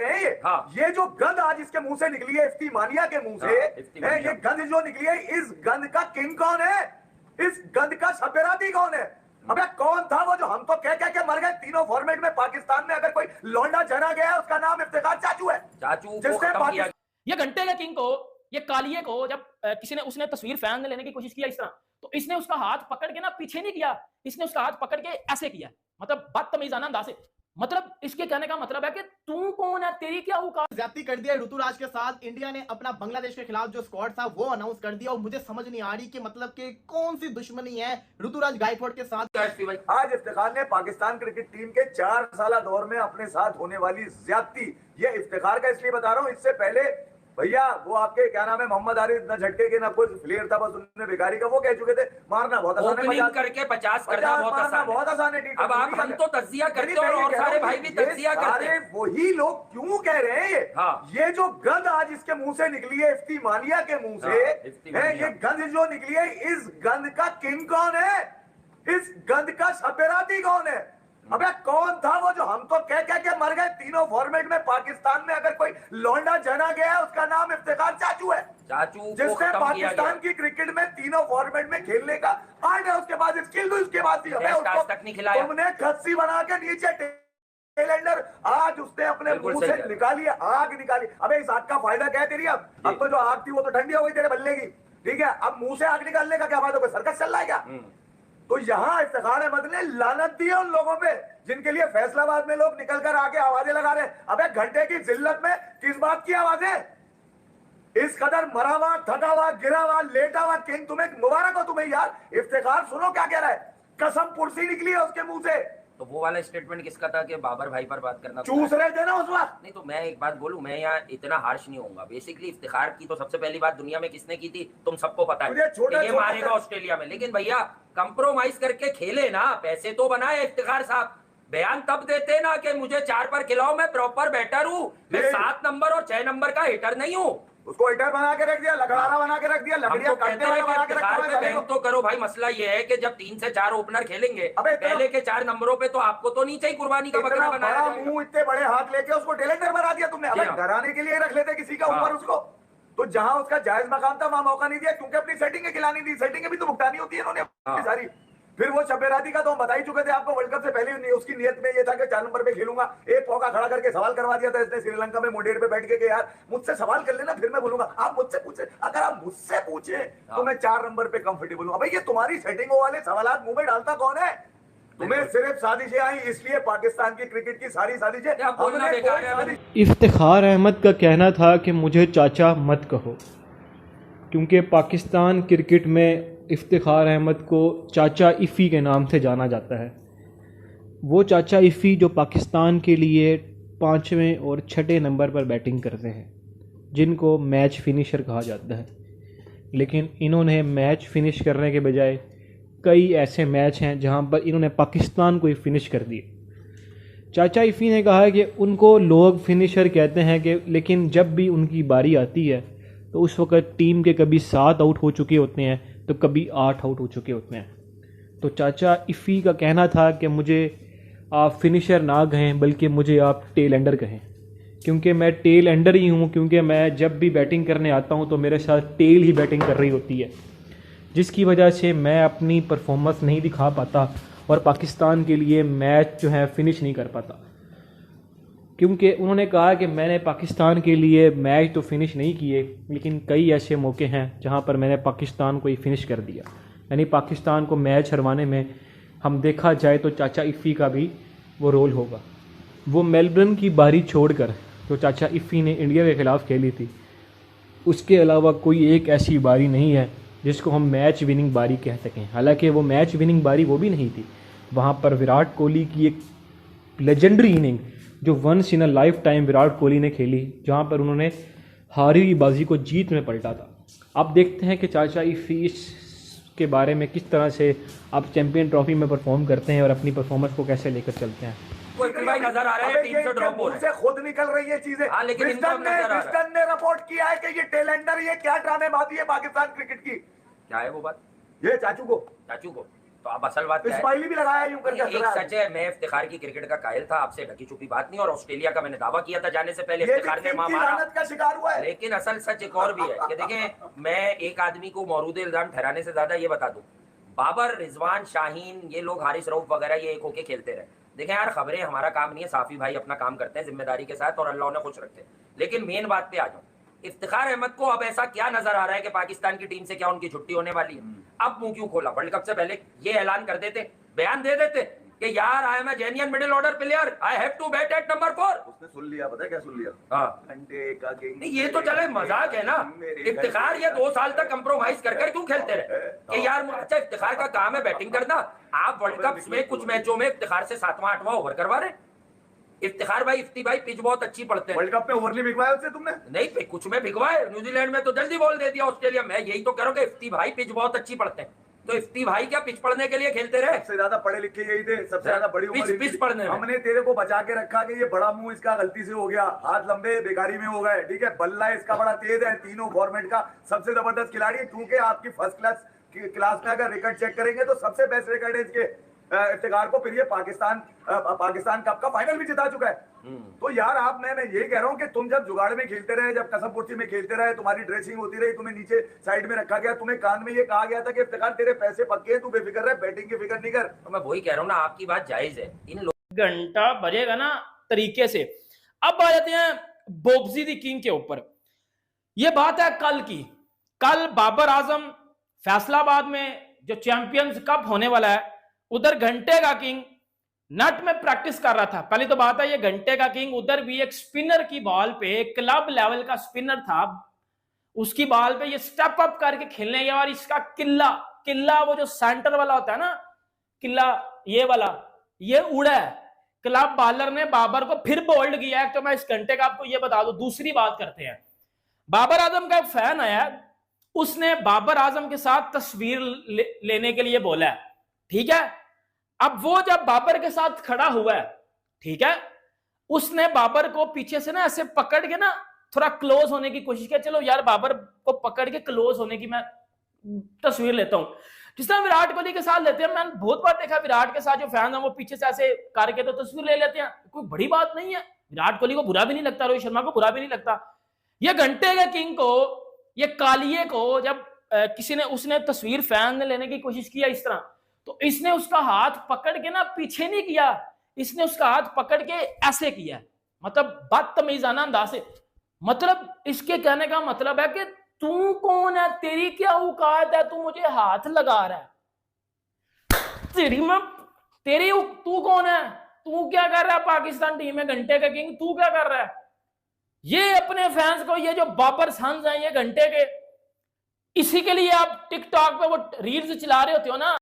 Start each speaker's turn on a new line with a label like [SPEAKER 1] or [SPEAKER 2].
[SPEAKER 1] ये जो गंद आज इसके मुंह से निकली है, इफ्ती मानिया के मुंह से, ये गंद जो निकली है, इस गंद का किंग कौन है? इस गंद का सपेराती कौन है? अबे कौन था वो जो हम तो कह कह के मर गए? तीनों फॉर्मेट में पाकिस्तान में अगर कोई लौंडा जना गया है, उसका नाम इफ्तिखार चाचू है।
[SPEAKER 2] चाचू
[SPEAKER 1] जिसने पाकिस्तान,
[SPEAKER 3] ये घंटे के किंग को, ये कालिए को जब किसी ने, उसने तस्वीर फैन ने लेने की कोशिश किया इस तरह, तो इसने उसका हाथ पकड़ के ना पीछे नहीं किया, इसने उसका हाथ पकड़ के ऐसे किया, मतलब बदतमीजाना अंदाज से। मतलब इसके कहने का मतलब है कि तू कौन है, तेरी क्या औकात।
[SPEAKER 4] ज्यादती कर दिया ऋतुराज के साथ। इंडिया ने अपना बांग्लादेश के खिलाफ जो स्क्वाड था वो अनाउंस कर दिया और मुझे समझ नहीं आ रही कि मतलब कि कौन सी दुश्मनी है ऋतुराज गायकवाड़ के साथ।
[SPEAKER 1] आज इफ्तिखार ने पाकिस्तान क्रिकेट टीम के 4 साल दौर में अपने साथ होने वाली ज्यादती, ये इफ्तिखार का इसलिए बता रहा हूं, इससे पहले भैया वो आपके क्या नाम है, मोहम्मद आरिफ, न झटके के ना कुछ फ्लेयर था, बस उन्होंने बेकारी का वो कह चुके थे मारना बहुत आसान है,
[SPEAKER 2] ओपनिंग करके 50 करना बहुत आसान है। अब आप हम तो तज्जिया करते हैं और सारे भाई भी तज्जिया करते हैं।
[SPEAKER 1] वही लोग क्यों कह रहे हैं ये जो गंद आज इसके मुंह से निकली है, इफ्ती मानिया के मुंह से, ये गंद जो निकली है, इस गंद का किंग कौन है? इस गंद का सपेराती कौन है? अबे कौन था वो जो हम तो कह कह के मर गए? तीनों फॉर्मेट में पाकिस्तान में अगर कोई लौंडा जना गया है, उसका नाम इफ्तिखार चाचू है।
[SPEAKER 2] चाचू
[SPEAKER 1] जिसने पाकिस्तान की क्रिकेट में तीनों फॉर्मेट में खेलने का आर्ट है, उसके बाद स्किल भी उसके बाद तुमने खस्सी बना के नीचे टेलेंडर आज उसने अपने मुंह से निकाली, आग निकाली। अबे इस आग का फायदा क्या है तेरी? अब तो जो आग थी वो तो ठंडी हो गई तेरे बल्ले की, ठीक है? अब मुंह से आग निकालने का क्या फायदा? कोई सर्कस चल रहा है क्या? तो यहाँ इफ्तिखार अहमद ने लानत दी है उन लोगों पे जिनके लिए फैसलाबाद में लोग निकल कर आके आवाजें लगा रहे हैं। अबे घंटे की जिल्लत में किस बात की आवाजें? इस कदर मरा हुआ, थका हुआ, गिरा हुआ, लेटा हुआ किंग, तुम्हें मुबारक हो तुम्हें यार। इफ्तिखार सुनो क्या कह रहा है, कसम पुरसी निकली है उसके मुंह से।
[SPEAKER 2] तो वो वाला स्टेटमेंट किसका था कि बाबर भाई पर बात करना
[SPEAKER 1] चूस रहे थे ना उस वक्त?
[SPEAKER 2] नहीं, तो मैं एक बात बोलूं, मैं यहाँ इतना हार्श नहीं होऊंगा। बेसिकली इफ्तिखार की तो सबसे पहली बात दुनिया में किसने की थी तुम सबको पता है, ये मारेगा ऑस्ट्रेलिया में। लेकिन भैया कंप्रोमाइज करके खेले ना, पैसे तो बनाए इफ्तिखार साहब। बयान तब देते ना कि मुझे 4 पर खिलाओ, मैं प्रॉपर बैटर हूँ, मैं 7 नंबर और 6 नंबर का हिटर नहीं हूँ।
[SPEAKER 1] उसको हिटर बना के रख दिया, लकड़ारा बना के रख दिया, लकड़ियां काटने वाला बना के रखा है।
[SPEAKER 2] तो करो भाई, मसला ये है कि जब 3 से 4 ओपनर खेलेंगे, पहले के 4 नंबरों पे तो आपको तो नीचे ही कुर्बानी का बकरा बनाया जाएगा।
[SPEAKER 1] मुंह, इतने बड़े हाथ लेके उसको टेलेंडर बना दिया तुमने। अबे डराने के लिए रख लेते किसी का ऊपर उसको, तो जहां उसका जायज मकाम था वहां मौका नहीं दिया, क्योंकि अपनी सेटिंग खिलानी थी। सेटिंग भी तो भुगतानी होती है इन्होंने सारी। फिर वो शबेराती का तो हम बता ही चुके थे आपको, वर्ल्ड कप से पहले उसकी नियत में ये था कि 4 नंबर पे खेलूंगा। एक मौका खड़ा करके सवाल करवा दिया था इसने श्रीलंका में मुंडेर पे बैठ के यार मुझसे सवाल कर लेना, फिर मैं बोलूंगा। आप मुझसे पूछे, अगर आप मुझसे पूछे तो मैं 4 नंबर पे कंफर्टेबल हूं। भाई ये तुम्हारी सेटिंगों वाले सवाल मुंह में डालता कौन है? तुम्हें सिर्फ साजिशें आई, इसलिए पाकिस्तान की क्रिकेट की सारी साजिशें।
[SPEAKER 5] इफ्तिखार अहमद का कहना था कि मुझे चाचा मत कहो, क्योंकि पाकिस्तान क्रिकेट में इफ्तिखार अहमद को चाचा इफ़ी के नाम से जाना जाता है। वो चाचा इफ़ी जो पाकिस्तान के लिए 5वें और 6ठे नंबर पर बैटिंग करते हैं, जिनको मैच फिनिशर कहा जाता है। लेकिन इन्होंने मैच फिनिश करने के बजाय कई ऐसे मैच हैं जहां पर इन्होंने पाकिस्तान को ही फिनिश कर दिए। चाचा इफ़ी ने कहा कि उनको लोग फिनिशर कहते हैं कि, लेकिन जब भी उनकी बारी आती है तो उस वक़्त टीम के कभी 7 आउट हो चुके होते हैं तो कभी 8 आउट हो चुके होते हैं। तो चाचा इफ़ी का कहना था कि मुझे आप फिनिशर ना कहें, बल्कि मुझे आप टेल एंडर कहें, क्योंकि मैं टेल एंडर ही हूँ। क्योंकि मैं जब भी बैटिंग करने आता हूँ तो मेरे साथ टेल ही बैटिंग कर रही होती है, जिसकी वजह से मैं अपनी परफॉर्मेंस नहीं दिखा पाता और पाकिस्तान के लिए मैच जो है फिनिश नहीं कर पाता। क्योंकि उन्होंने कहा कि मैंने पाकिस्तान के लिए मैच तो फिनिश नहीं किए, लेकिन कई ऐसे मौके हैं जहां पर मैंने पाकिस्तान को ही फिनिश कर दिया। यानी पाकिस्तान को मैच हरवाने में हम देखा जाए तो चाचा इफ़ी का भी वो रोल होगा। वो मेलबर्न की बारी छोड़कर जो चाचा इफ़ी ने इंडिया के ख़िलाफ़ खेली थी, उसके अलावा कोई एक ऐसी बारी नहीं है जिसको हम मैच विनिंग बारी कह सकें। हालांकि वो मैच विनिंग बारी वो भी नहीं थी, वहाँ पर विराट कोहली की एक लेजेंडरी इनिंग जो once in a lifetime Virat Kohli ने खेली, जहाँ पर उन्होंने हारी हुई बाजी को जीत में पलटा था। अब देखते हैं कि चाचा इफ़ी के बारे में किस तरह से आप चैंपियन ट्रॉफी में परफॉर्म करते हैं और अपनी परफॉर्मेंस को कैसे लेकर चलते हैं।
[SPEAKER 2] भाई नजर आ रहा है टीम से ड्रॉप हो रहा है,
[SPEAKER 1] खुद निकल रही है चीजें।
[SPEAKER 2] लेकिन
[SPEAKER 1] विस्टन ने रिपोर्ट किया है कि ये टेलेंडर, ये क्या ड्रामेबाजी है पाकिस्तान क्रिकेट की।
[SPEAKER 2] क्या है वो बात?
[SPEAKER 1] ये चाचू को
[SPEAKER 2] तो अब असल बात क्या है,
[SPEAKER 1] इस्माइली भी लगाया यूं करके
[SPEAKER 2] एक सच है, मैं इफ्तिखार की क्रिकेट का कायल था, आपसे ढकी छुपी बात नहीं, और ऑस्ट्रेलिया का मैंने दावा किया था जाने से पहले, इफ्तिखार ने मां मारा
[SPEAKER 1] का शिकार हुआ है।
[SPEAKER 2] लेकिन असल सच एक और भी है कि देखें, मैं एक आदमी को मौरूद इल्जाम ठहराने से ज्यादा ये बता दूं, बाबर, रिजवान, शाहीन, ये लोग, हारिस रऊफ वगैरह, ये एक होके खेलते रहे। देखें यार, खबरें हमारा काम नहीं है, साफी भाई अपना काम करते हैं जिम्मेदारी के साथ और अल्लाह उन्हें खुश रखते हैं। लेकिन मेन बात पे आ जाऊं, इफ्तिखार अहमद को अब ऐसा क्या नजर आ रहा है कि पाकिस्तान की टीम से क्या उनकी छुट्टी होने वाली है? अब मुंह क्यों खोला? वर्ल्ड कप से पहले ये ऐलान कर देते, बयान दे देते कि यार I am a genuine middle order player, I have to bat at number 4।
[SPEAKER 1] उसने सुन लिया, पता है क्या सुन लिया?
[SPEAKER 2] हाँ,
[SPEAKER 1] घंटे का किंग।
[SPEAKER 2] नहीं ये तो चले मजाक है ना। इफ्तिखार ये 2 साल तक कंप्रोमाइज कर क्यों खेलते रहे कि यार अच्छा इफ्तिखार का काम है बैटिंग करना, आप वर्ल्ड कप में कुछ मैचों में इफ्तिखार से 7वां 8वां ओवर करवा रहे। इफ्तिखार भाई, इफ्ती भाई पिच बहुत अच्छी पड़ते हैं।
[SPEAKER 1] वर्ल्ड कप में ओवर नहीं भिगवाया उससे तुमने?
[SPEAKER 2] नहीं, कुछ में भिगवाए, न्यूजीलैंड में तो जल्दी बॉल दे दिया, ऑस्ट्रेलिया में यही तो कह रहा हूं कि इफ्ती भाई पिच बहुत अच्छी पड़ते हैं। तो इफ्ती भाई क्या पिच पढ़ने के लिए खेलते रहे?
[SPEAKER 1] सबसे ज्यादा पढ़े लिखे यही थे, सबसे ज्यादा बड़ी उम्र
[SPEAKER 2] पिच पढ़ने में।
[SPEAKER 1] हमने तेरे को बचा के रखा कि ये बड़ा मुंह इसका गलती से हो गया, हाथ लंबे बेकारी में हो गए, ठीक है, बल्ला इसका बड़ा तेज है, तीनों फॉर्मेट का सबसे जबरदस्त खिलाड़ी है, क्योंकि आपकी फर्स्ट क्लास में अगर रिकॉर्ड चेक करेंगे तो सबसे बेस्ट रिकॉर्ड है इसके इफ्तिखार को। फिर ये पाकिस्तान कप का फाइनल भी जिता चुका है। तो यार आप, मैं ये कह रहा हूँ कि तुम जब जुगाड़ में खेलते रहे, जब कसमपुर्ती में खेलते रहे, तुम्हारी ड्रेसिंग होती रही, तुम्हें नीचे साइड में रखा गया, तुम्हें कान में ये कहा गया था कि इफ्तिखार तेरे पैसे पक्के हैं, तू बेफिक्र रहे, बैटिंग की फिक्र नहीं कर।
[SPEAKER 2] तो मैं वही कह रहा हूँ ना, आपकी बात जायज है। इन
[SPEAKER 3] घंटा बजेगा ना तरीके से। अब आ जाते हैं बोब्जी दी किंग के ऊपर। यह बात है कल की। कल बाबर आजम फैसलाबाद में जो चैंपियंस कप होने वाला है, उधर घंटे का किंग नट में प्रैक्टिस कर रहा था। पहली तो बात है, ये घंटे का किंग उधर भी एक स्पिनर की बॉल पे, क्लब लेवल का स्पिनर था, उसकी बॉल पे ये स्टेप अप करके खेलने गया और इसका किल्ला वो जो सेंटर वाला होता है ना, किल्ला ये वाला, ये उड़ा है। क्लब बॉलर ने बाबर को फिर बोल्ड किया है। तो मैं इस घंटे का आपको ये बता दूं। दूसरी बात करते हैं, बाबर आजम का एक फैन आया, उसने बाबर आजम के साथ तस्वीर लेने के लिए बोला है, ठीक है। अब वो जब बाबर के साथ खड़ा हुआ है, ठीक है, उसने बाबर को पीछे से ना ऐसे पकड़ के ना थोड़ा क्लोज होने की कोशिश की। चलो यार, बाबर को पकड़ के क्लोज होने की मैं तस्वीर लेता हूं, जिस तरह विराट कोहली के साथ लेते हैं। मैंने बहुत बार देखा विराट के साथ जो फैन है वो पीछे से ऐसे करके तो तस्वीर ले लेते हैं, कोई बड़ी बात नहीं है। विराट कोहली को बुरा भी नहीं लगता, रोहित शर्मा को बुरा भी नहीं लगता। ये घंटे के किंग को, ये कालिए को जब किसी ने, उसने तस्वीर फैन ने लेने की कोशिश किया इस तरह, तो इसने उसका हाथ पकड़ के ना पीछे नहीं किया, इसने उसका हाथ पकड़ के ऐसे किया, मतलब बदतमीजाना अंदाज से। मतलब इसके कहने का मतलब है कि तू कौन है, तेरी क्या औकात है, तू मुझे हाथ लगा रहा है, तू कौन है, तू क्या कर रहा है पाकिस्तान टीम में, घंटे का किंग तू क्या कर रहा है। ये अपने फैंस को, ये जो बाबर सन्स हैं ये घंटे के, इसी के लिए आप टिकटॉक पे वो रील्स चला रहे होते हो ना।